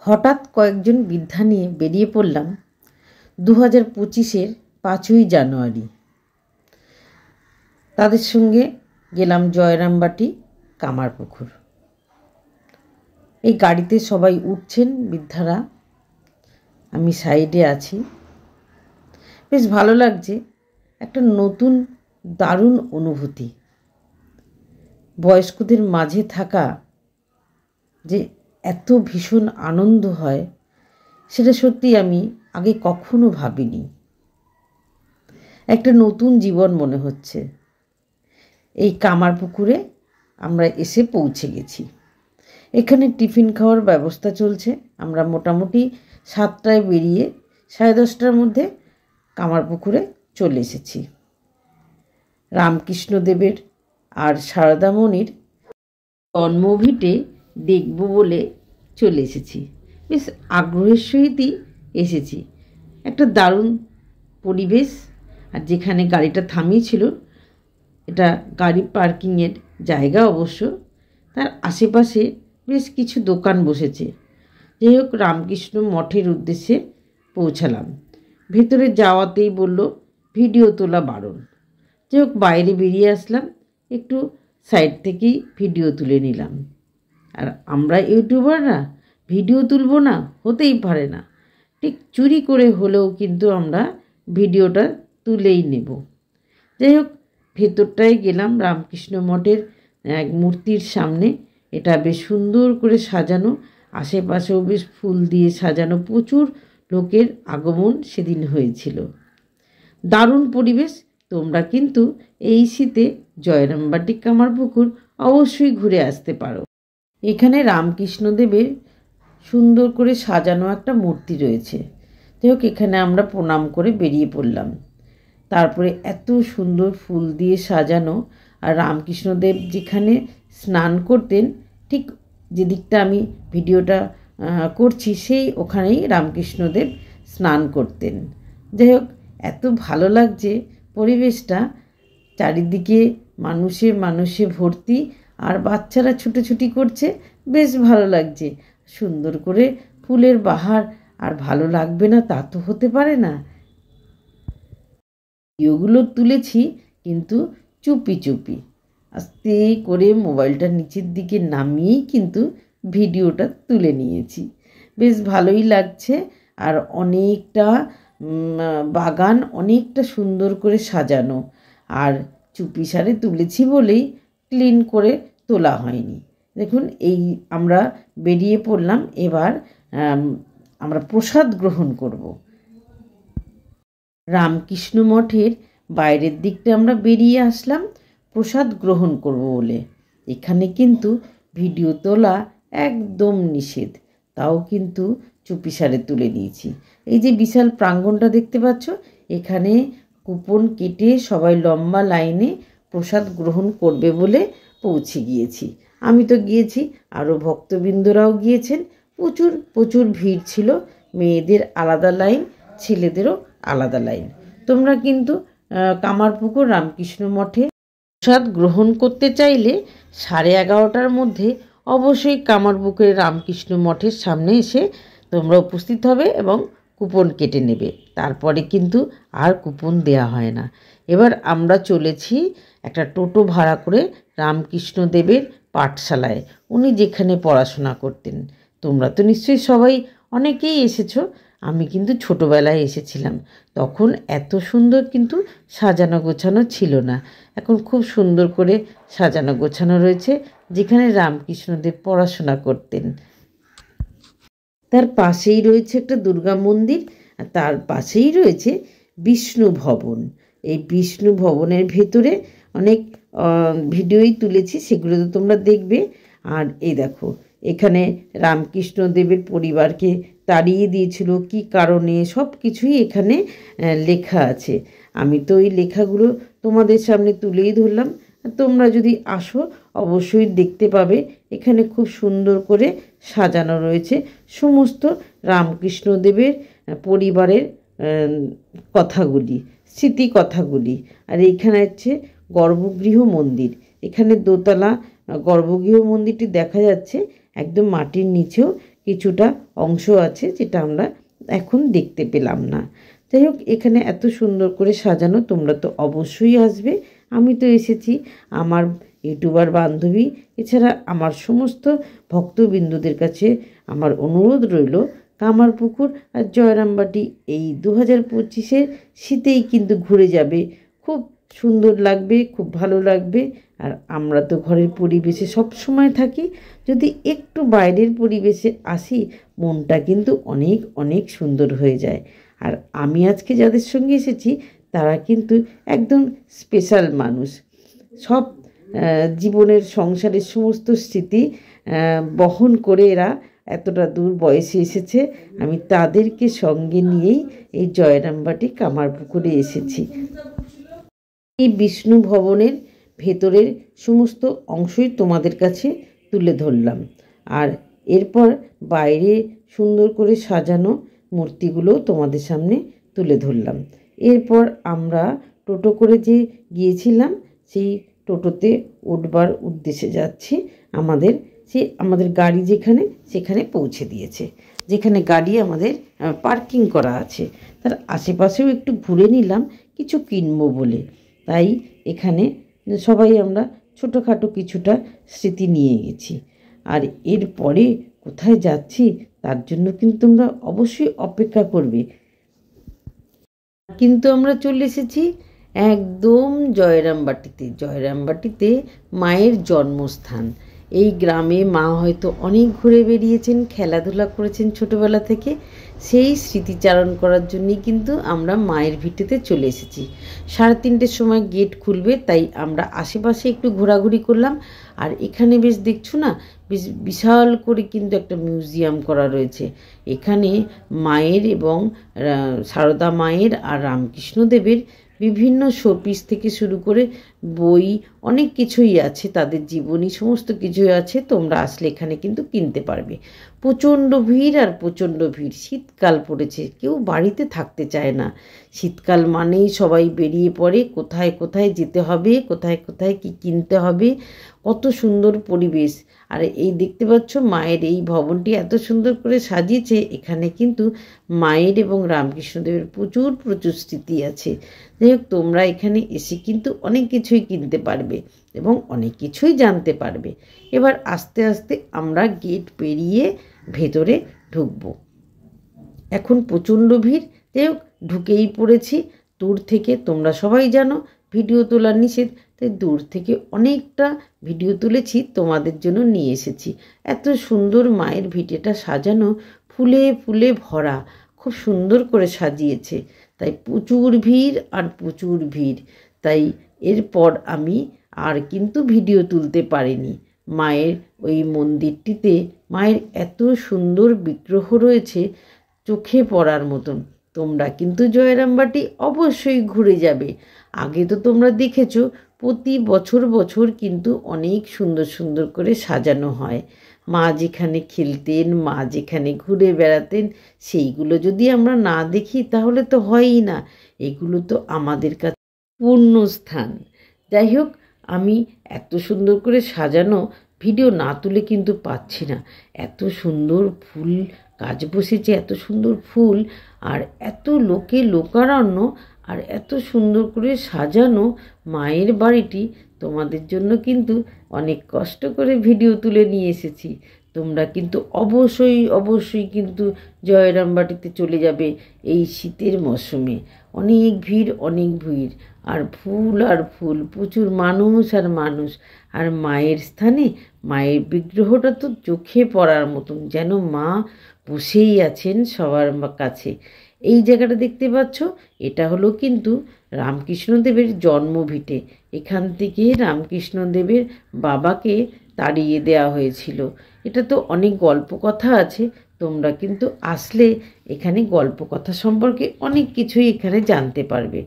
হঠাৎ কয়েকজন বৃদ্ধা নিয়ে বেরিয়ে পড়লাম 2025-এর 5ই জানুয়ারি। তাদের সঙ্গে গেলাম জয়রামবাটি কামারপুকুর। এই গাড়িতে সবাই উঠছেন বৃদ্ধারা, আমি সাইডে আছি। বেশ ভালো লাগছে, একটা নতুন দারুণ অনুভূতি। বয়স্কদের মাঝে থাকা যে এত ভীষণ আনন্দ হয় সেটা সত্যি আমি আগে কখনো ভাবিনি। একটা নতুন জীবন মনে হচ্ছে। এই কামারপুকুরে আমরা এসে পৌঁছে গেছি। এখানে টিফিন খাওয়ার ব্যবস্থা চলছে। আমরা মোটামুটি 7টায় বেরিয়ে 10:30টার মধ্যে কামারপুকুরে চলে এসেছি। রামকৃষ্ণদেবের আর সারদামণির জন্মভিটে দেখব বলে চলে এসেছি। বেশ আগ্রহের সহিতই এসেছি। একটা দারুণ পরিবেশ। আর যেখানে গাড়িটা থামিয়েছিল এটা গাড়ি পার্কিংয়ের জায়গা অবশ্য, তার আশেপাশে বেশ কিছু দোকান বসেছে। যাই হোক, রামকৃষ্ণ মঠের উদ্দেশ্যে পৌঁছালাম। ভেতরে যাওয়াতেই বলল ভিডিও তোলা বারণ। যাই হোক, বাইরে বেরিয়ে আসলাম, একটু সাইড থেকেই ভিডিও তুলে নিলাম। আর আমরা ইউটিউবাররা ভিডিও তুলব না, হতেই পারে না। ঠিক চুরি করে হলেও কিন্তু আমরা ভিডিওটা তুলেই নেব। যাই হোক, ভেতরটায় গেলাম রামকৃষ্ণ মঠের এক মূর্তির সামনে। এটা বেশ সুন্দর করে সাজানো, আশেপাশেও বেশ ফুল দিয়ে সাজানো। প্রচুর লোকের আগমন সেদিন হয়েছিল। দারুণ পরিবেশ। তোমরা কিন্তু এই শীতে জয়রামবাটি কামারপুকুর অবশ্যই ঘুরে আসতে পারো। এখানে রামকৃষ্ণদেবের সুন্দর করে সাজানো একটা মূর্তি রয়েছে। যাই হোক, এখানে আমরা প্রণাম করে বেরিয়ে পড়লাম। তারপরে এত সুন্দর ফুল দিয়ে সাজানো, আর রামকৃষ্ণদেব যেখানে স্নান করতেন ঠিক যেদিকটা আমি ভিডিওটা করছি সেই ওখানেই রামকৃষ্ণদেব স্নান করতেন। যাই হোক, এত ভালো লাগছে পরিবেশটা, চারিদিকে মানুষে মানুষে ভর্তি, আর বাচ্চারা ছুটোছুটি করছে। বেশ ভালো লাগছে। সুন্দর করে ফুলের বাহার, আর ভালো লাগবে না তা তো হতে পারে না। ভিডিওগুলো তুলেছি কিন্তু চুপি চুপি, আস্তে করে মোবাইলটা নিচের দিকে নামিয়েই কিন্তু ভিডিওটা তুলে নিয়েছি। বেশ ভালোই লাগছে। আর অনেকটা বাগান অনেকটা সুন্দর করে সাজানো, আর চুপিসারে তুলেছি বলেই ক্লিন করে তোলা হয়নি। দেখুন, এই আমরা বেরিয়ে পড়লাম। এবার আমরা প্রসাদ গ্রহণ করব। রামকৃষ্ণ মঠের বাইরের দিকটা আমরা বেরিয়ে আসলাম প্রসাদ গ্রহণ করব বলে। এখানে কিন্তু ভিডিও তোলা একদম নিষেধ, তাও কিন্তু চুপিসারে তুলে নিয়েছি। এই যে বিশাল প্রাঙ্গণটা দেখতে পাচ্ছ, এখানে কুপন কেটে সবাই লম্বা লাইনে প্রসাদ গ্রহণ করবে বলে পৌঁছে গিয়েছি। আমি তো গিয়েছি, আরও ভক্তবৃন্দরাও গিয়েছেন। প্রচুর প্রচুর ভিড় ছিল। মেয়েদের আলাদা লাইন, ছেলেদেরও আলাদা লাইন। তোমরা কিন্তু কামারপুকুর রামকৃষ্ণ মঠে প্রসাদ গ্রহণ করতে চাইলে 11:30টার মধ্যে অবশ্যই কামারপুকুরের রামকৃষ্ণ মঠের সামনে এসে তোমরা উপস্থিত হবে এবং কুপন কেটে নেবে। তারপরে কিন্তু আর কুপন দেয়া হয় না। এবার আমরা চলেছি একটা টোটো ভাড়া করে রামকৃষ্ণদেবের পাঠশালায়, উনি যেখানে পড়াশোনা করতেন। তোমরা তো নিশ্চয়ই সবাই অনেকেই এসেছো। আমি কিন্তু ছোটোবেলায় এসেছিলাম, তখন এত সুন্দর কিন্তু সাজানো গোছানো ছিল না। এখন খুব সুন্দর করে সাজানো গোছানো রয়েছে, যেখানে রামকৃষ্ণদেব পড়াশোনা করতেন। তার পাশেই রয়েছে একটা দুর্গা মন্দির, আর তার পাশেই রয়েছে বিষ্ণু ভবন। এই বিষ্ণু ভবনের ভেতরে অনেক ভিডিওই তুলেছি, সেগুলো তো তোমরা দেখবে। আর এই দেখো, এখানে রামকৃষ্ণদেবের পরিবারকে তাড়িয়ে দিয়েছিল কী কারণে, সব কিছুই এখানে লেখা আছে। আমি তো এই লেখাগুলো তোমাদের সামনে তুলেই ধরলাম। তোমরা যদি আসো অবশ্যই দেখতে পাবে। এখানে খুব সুন্দর করে সাজানো রয়েছে সমস্ত রামকৃষ্ণদেবের পরিবারের কথাগুলি, স্মৃতি কথাগুলি। আর এইখানে হচ্ছে গর্ভগৃহ মন্দির। এখানে দোতলা গর্ভগৃহ মন্দিরটি দেখা যাচ্ছে। একদম মাটির নিচেও কিছুটা অংশ আছে যেটা আমরা এখন দেখতে পেলাম না। যাই হোক, এখানে এত সুন্দর করে সাজানো, তোমরা তো অবশ্যই আসবে। আমি তো এসেছি, আমার ইউটিউবার বান্ধবী এছাড়া আমার সমস্ত ভক্তবিন্দুদের কাছে আমার অনুরোধ রইল, কামারপুকুর আর জয়রামবাটি এই 2025-এর শীতেই কিন্তু ঘুরে যাবে। খুব সুন্দর লাগবে, খুব ভালো লাগবে। আর আমরা তো ঘরের পরিবেশে সব সময় থাকি, যদি একটু বাইরের পরিবেশে আসি মনটা কিন্তু অনেক অনেক সুন্দর হয়ে যায়। আর আমি আজকে যাদের সঙ্গে এসেছি তারা কিন্তু একদম স্পেশাল মানুষ। সব জীবনের সংসারের সমস্ত স্মৃতি বহন করে এরা এতটা দূর বয়সে এসেছে। আমি তাদেরকে সঙ্গে নিয়েই এই জয়রামবাটি কামারপুকুরে এসেছি। এই বিষ্ণু ভবনের ভেতরের সমস্ত অংশই তোমাদের কাছে তুলে ধরলাম। আর এরপর বাইরে সুন্দর করে সাজানো মূর্তিগুলোও তোমাদের সামনে তুলে ধরলাম। এরপর আমরা টোটো করে যে গিয়েছিলাম সেই টোটোতে উঠবার উদ্দেশ্যে যাচ্ছি। আমাদের গাড়ি সেখানে পৌঁছে দিয়েছে। যেখানে গাড়ি আমাদের পার্কিং করা আছে তার আশেপাশেও একটু ঘুরে নিলাম কিছু কিনবো বলে। তাই এখানে সবাই আমরা ছোটোখাটো কিছুটা স্মৃতি নিয়ে গেছি। আর এরপরে কোথায় যাচ্ছি তার জন্য কিন্তু তোমরা অবশ্যই অপেক্ষা করবে। কিন্তু আমরা চলে এসেছি একদম জয়রামবাটিতে মায়ের জন্মস্থান। এই গ্রামে মা হয়তো অনেক ঘুরে বেরিয়েছেন, খেলাধুলা করেছেন ছোটোবেলা থেকে। সেই স্মৃতিচারণ করার জন্যই কিন্তু আমরা মায়ের ভিটেতে চলে এসেছি। 3:30-র সময় গেট খুলবে, তাই আমরা আশেপাশে একটু ঘোরাঘুরি করলাম। আর এখানে বেশ দেখছো না, বেশ বিশাল করে কিন্তু একটা মিউজিয়াম করা রয়েছে। এখানে মায়ের এবং সারদা মায়ের আর রামকৃষ্ণদেবের বিভিন্ন শোপিস থেকে শুরু করে বই অনেক কিছুই আছে, তাদের জীবনী সমস্ত কিছুই আছে। তোমরা আসলে এখানে কিন্তু কিনতে পারবে। প্রচণ্ড ভিড় আর প্রচণ্ড ভিড়। শীতকাল পড়েছে, কেউ বাড়িতে থাকতে চায় না। শীতকাল মানেই সবাই বেরিয়ে পড়ে কোথায় কোথায় যেতে হবে, কোথায় কোথায় কি কিনতে হবে। কত সুন্দর পরিবেশ। আর এই দেখতে পাচ্ছ মায়ের এই ভবনটি এত সুন্দর করে সাজিয়েছে। এখানে কিন্তু মায়ের এবং রামকৃষ্ণদেবের প্রচুর প্রচুর স্মৃতি আছে। যাই হোক, তোমরা এখানে এসে কিন্তু অনেক কিছুই কিনতে পারবে এবং অনেক কিছুই জানতে পারবে। এবার আস্তে আস্তে আমরা গেট পেরিয়ে ভেতরে ঢুকবো। এখন প্রচণ্ড ভিড়। যাই হোক, ঢুকেই পড়েছি। দূর থেকে, তোমরা সবাই জানো ভিডিও তোলা নিষেধ, তাই দূর থেকে অনেকটা ভিডিও তুলেছি, তোমাদের জন্য নিয়ে এসেছি। এত সুন্দর মায়ের ভিটেটা সাজানো, ফুলে ফুলে ভরা, খুব সুন্দর করে সাজিয়েছে। তাই প্রচুর ভিড় আর প্রচুর ভিড়। তাই এরপর আমি আর কিন্তু ভিডিও তুলতে পারিনি। মায়ের ওই মন্দিরটিতে মায়ের এত সুন্দর বিগ্রহ রয়েছে, চোখে পড়ার মতন। তোমরা কিন্তু জয়রামবাটি অবশ্যই ঘুরে যাবে। আগে তো তোমরা দেখেছো প্রতি বছর কিন্তু অনেক সুন্দর সুন্দর করে সাজানো হয়। মা যেখানে খেলতেন, মা যেখানে ঘুরে বেড়াতেন, সেইগুলো যদি আমরা না দেখি তাহলে তো হয়ই না। এগুলো তো আমাদের কাছে পুণ্যস্থান। যাই হোক, আমি এত সুন্দর করে সাজানো ভিডিও না তুলে কিন্তু পাচ্ছি না। এত সুন্দর ফুল গাছ বসেছে, এত সুন্দর ফুল, আর এত লোকারণ্য, আর এত সুন্দর করে সাজানো মায়ের বাড়িটি তোমাদের জন্য কিন্তু অনেক কষ্ট করে ভিডিও তুলে নিয়ে এসেছি। তোমরা কিন্তু অবশ্যই কিন্তু জয়রামবাটিতে চলে যাবে এই শীতের মরশুমে। অনেক ভিড় আর ফুল, প্রচুর মানুষ আর মানুষ। আর মায়ের স্থানে মায়ের বিগ্রহটা তো চোখে পড়ার মতন, যেন মা বসেই আছেন সবার কাছে। এই জায়গাটা দেখতে পাচ্ছ, এটা হলো কিন্তু রামকৃষ্ণদেবের জন্মভিটে। এখান থেকে রামকৃষ্ণদেবের বাবাকে তাড়িয়ে দেওয়া হয়েছিল। এটা তো অনেক গল্প কথা আছে, তোমরা কিন্তু আসলে এখানে গল্প কথা সম্পর্কে অনেক কিছুই এখানে জানতে পারবে।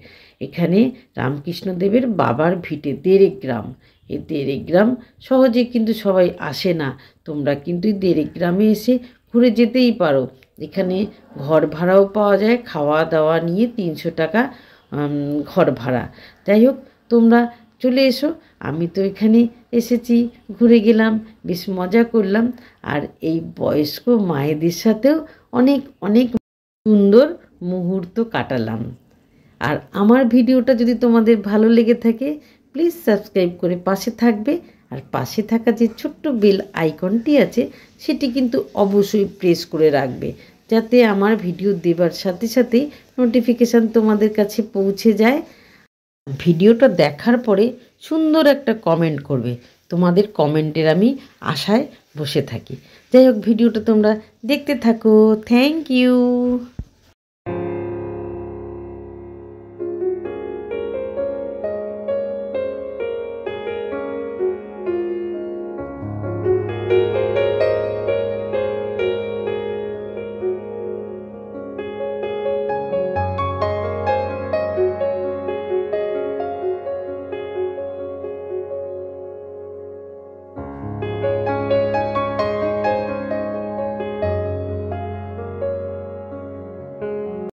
এখানে রামকৃষ্ণদেবের বাবার ভিটে দেরেক গ্রাম। এই দেরেক গ্রাম সহজে কিন্তু সবাই আসে না। তোমরা কিন্তু এই দেরেক গ্রামে এসে ঘুরে যেতেই পারো। এখানে ঘর ভাড়াও পাওয়া যায়, খাওয়া দাওয়া নিয়ে 300 টাকা ঘর ভাড়া। যাই হোক, তোমরা চলে এসো। আমি তো এখানে এসেছি, ঘুরে গেলাম, বেশ মজা করলাম। আর এই বয়স্ক মায়েদের সাথেও অনেক অনেক সুন্দর মুহূর্ত কাটালাম। আর আমার ভিডিওটা যদি তোমাদের ভালো লেগে থাকে প্লিজ সাবস্ক্রাইব করে পাশে থাকবে। আর পাশে থাকা যে ছোট্ট বেল আইকনটি আছে সেটি কিন্তু অবশ্যই প্রেস করে রাখবে, যাতে আমার ভিডিও দেবার সাথে সাথেই নোটিফিকেশান তোমাদের কাছে পৌঁছে যায়। ভিডিওটা দেখার পরে সুন্দর একটা কমেন্ট করবে, তোমাদের কমেন্টের আমি আশায় বসে থাকি। যাই হোক, ভিডিওটা তোমরা দেখতে থাকো। Thank you.